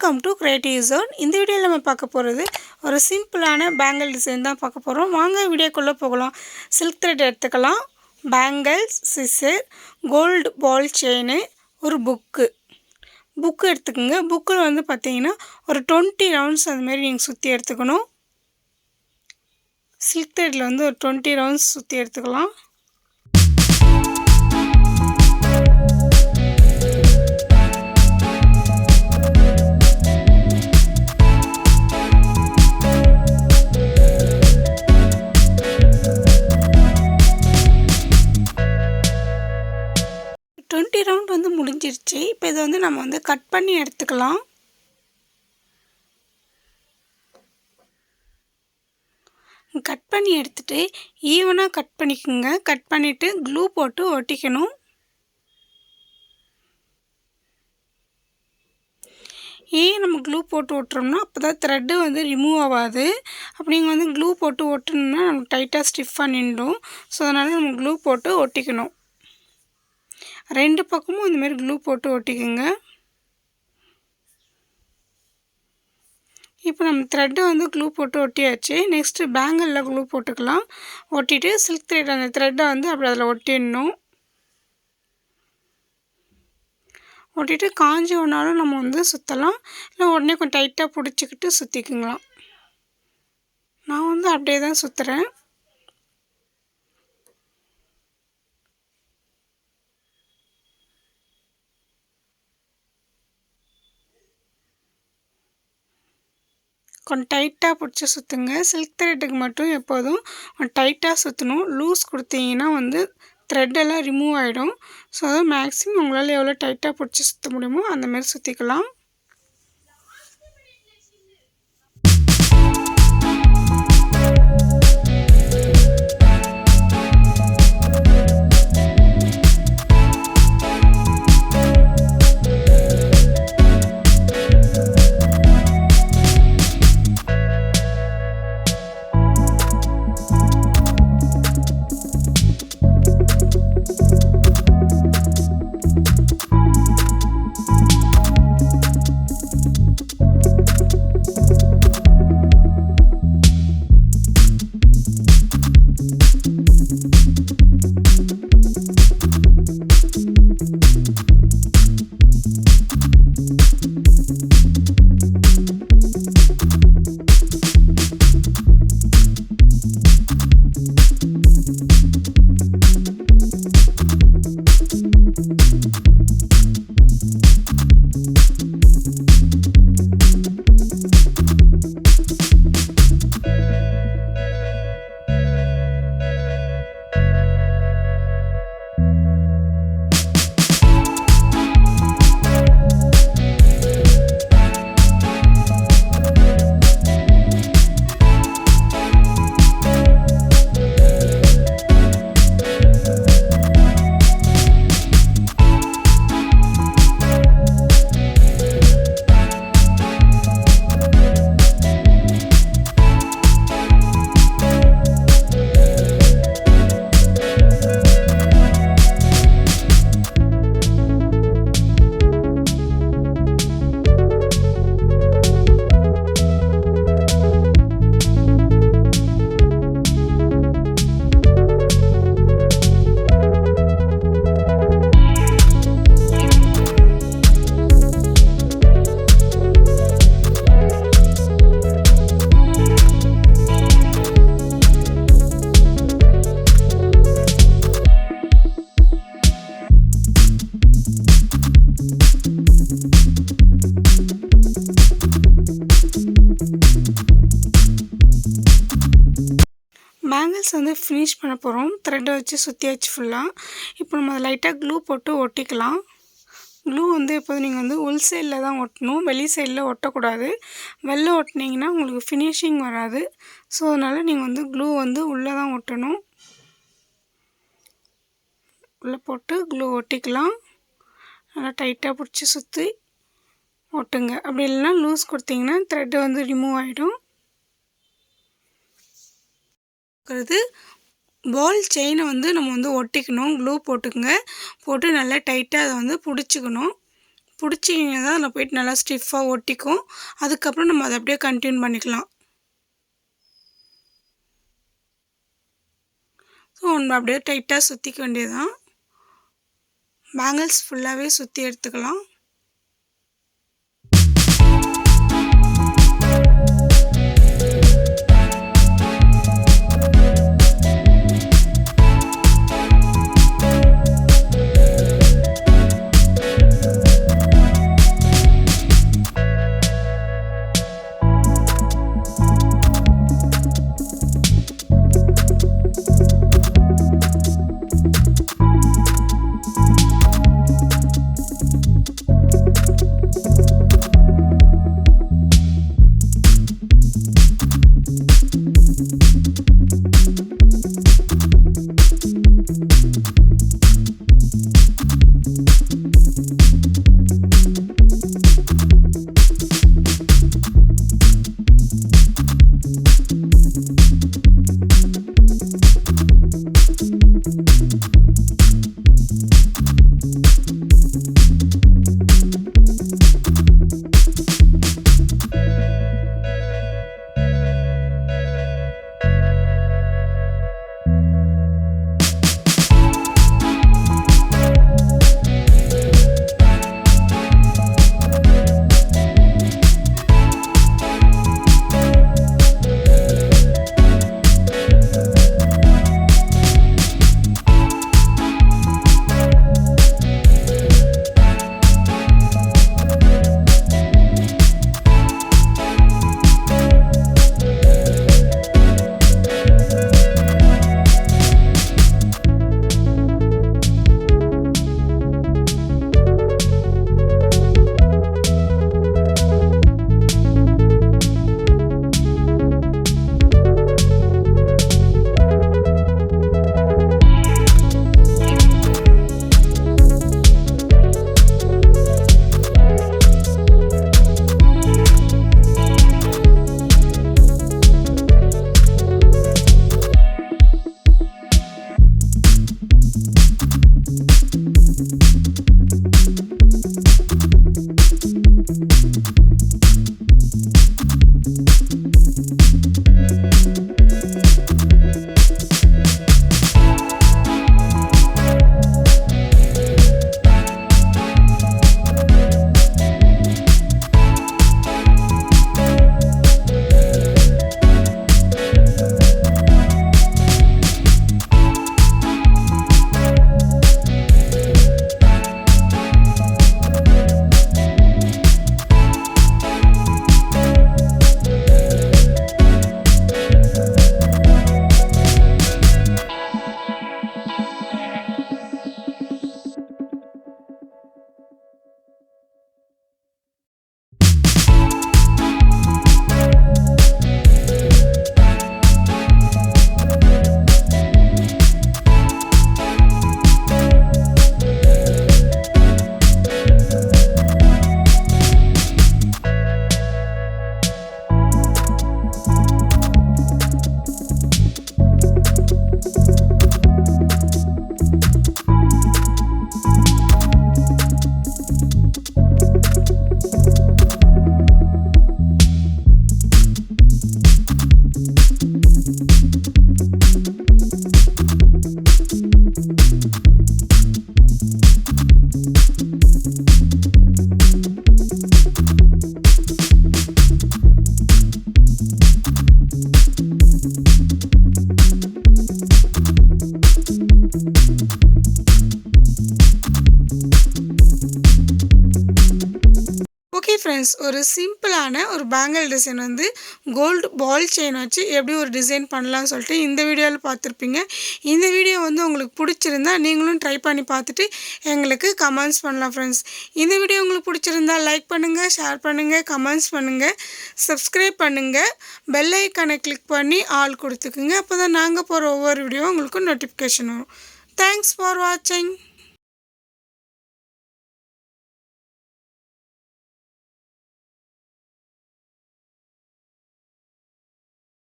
Welcome to creative zone. இந்த வீடியோவில் நம்ம பார்க்க போகிறது ஒரு சிம்பிளான பேங்கிள் டிசைன் தான் பார்க்க போகிறோம். வாங்க வீடியோக்குள்ளே போகலாம். சில்க் த்ரெட் எடுத்துக்கலாம், bangles, scissor, gold ball chain, ஒரு புக்கு எடுத்துக்கோங்க. புக்கில் வந்து பார்த்தீங்கன்னா ஒரு 20 ரவுண்ட்ஸ் அதுமாரி நீங்கள் சுற்றி எடுத்துக்கணும். சில்க் த்ரெட்டில் வந்து ஒரு 20 ரவுண்ட்ஸ் சுற்றி எடுத்துக்கலாம். ரவுண்ட் வந்து முடிஞ்சிருச்சு. இப்போ இதை வந்து நம்ம வந்து கட் பண்ணி எடுத்துக்கலாம். கட் பண்ணி எடுத்துகிட்டு ஈவனாக கட் பண்ணிக்கோங்க. கட் பண்ணிவிட்டு க்ளூ போட்டு ஒட்டிக்கணும். ஏன் நம்ம க்ளூ போட்டு ஒட்டுறோம்னா அப்போ தான் த்ரெட்டு வந்து ரிமூவ் ஆகாது. அப்படி நீங்கள் வந்து க்ளூ போட்டு ஒட்டணும்னா நமக்கு டைட்டாக ஸ்டிஃபாக நின்றும். ஸோ அதனால் நம்ம க்ளூ போட்டு ஒட்டிக்கணும். 2 பக்கமும் இந்தமாரி க்ளூ போட்டு ஒட்டிக்கோங்க. இப்போ நம்ம த்ரெட்டை வந்து க்ளூ போட்டு ஒட்டியாச்சு. நெக்ஸ்ட்டு பேங்கிளில் க்ளூ போட்டுக்கலாம். ஒட்டிட்டு சில்க் த்ரெட் அந்த த்ரெட்டை வந்து அப்படி அதில் ஒட்டிடணும். ஒட்டிட்டு காஞ்சி ஒன்றாலும் நம்ம வந்து சுற்றலாம், இல்லை உடனே கொஞ்சம் டைட்டாக பிடிச்சிக்கிட்டு சுற்றிக்குங்களாம். நான் வந்து அப்படியே தான் சுற்றுறேன். கொஞ்சம் டைட்டாக பிடிச்சி சுற்றுங்க. சில்க் த்ரெட்டுக்கு மட்டும் எப்போதும் டைட்டாக சுற்றணும். லூஸ் கொடுத்தீங்கன்னா வந்து த்ரெட்டெல்லாம் ரிமூவ் ஆகிடும். ஸோ அதை மேக்ஸிமம் உங்களால் எவ்வளோ டைட்டாக பிடிச்சி சுற்ற முடியுமோ அந்தமாரி சுற்றிக்கலாம். பேங்கிள்ஸ் வந்து ஃபினிஷ் பண்ண போகிறோம். த்ரெட்டை வச்சு சுற்றியாச்சு ஃபுல்லாக. இப்போ நம்ம அதை லைட்டாக க்ளூ போட்டு ஒட்டிக்கலாம். க்ளூ வந்து எப்போதும் நீங்கள் வந்து உள் சைடில் தான் ஒட்டணும், வெளி சைடில் ஒட்டக்கூடாது. வெளில ஒட்டினீங்கன்னா உங்களுக்கு ஃபினிஷிங் வராது. ஸோ அதனால் நீங்கள் வந்து க்ளூ வந்து உள்ளே தான் ஒட்டணும். உள்ளே போட்டு க்ளூ ஒட்டிக்கலாம். நல்லா டைட்டாக பிடிச்சி சுற்றி ஒட்டுங்க. அப்படி இல்லைன்னா லூஸ் கொடுத்தீங்கன்னா த்ரெட்டு வந்து ரிமூவ் ஆகிடும். பால் செயினை வந்து நம்ம வந்து ஒட்டிக்கணும். க்ளூ போட்டுக்குங்க. போட்டு நல்லா டைட்டாக அதை வந்து பிடிச்சிக்கணும். பிடிச்சிங்கன்னா தான் அதில் போய்ட்டு நல்லா ஸ்டிஃபாக ஒட்டிக்கும். அதுக்கப்புறம் நம்ம அதை அப்படியே கண்டினியூ பண்ணிக்கலாம். ஸோ நம்ம அப்படியே டைட்டாக சுற்றிக்க வேண்டியது தான். பேங்கிள்ஸ் ஃபுல்லாகவே சுற்றி எடுத்துக்கலாம். ஓகே ஃப்ரெண்ட்ஸ், ஒரு சிம்பிளான ஒரு பேங்கிள் டிசைன் வந்து கோல்டு பால் செயின் வச்சு எப்படி ஒரு டிசைன் பண்ணலாம்னு சொல்லிட்டு இந்த வீடியோவில் பார்த்துருப்பீங்க. இந்த வீடியோ வந்து உங்களுக்கு பிடிச்சிருந்தா நீங்களும் ட்ரை பண்ணி பார்த்துட்டு எங்களுக்கு கமெண்ட்ஸ் பண்ணலாம் ஃப்ரெண்ட்ஸ். இந்த வீடியோ உங்களுக்கு பிடிச்சிருந்தா லைக் பண்ணுங்கள், ஷேர் பண்ணுங்கள், கமெண்ட்ஸ் பண்ணுங்கள், சப்ஸ்கிரைப் பண்ணுங்கள், பெல் ஐக்கானை கிளிக் பண்ணி ஆல் கொடுத்துக்குங்க. அப்போ தான் நாங்கள் போகிற ஒவ்வொரு வீடியோ உங்களுக்கு நோட்டிஃபிகேஷன் வரும். தேங்க்ஸ் ஃபார் வாட்சிங்.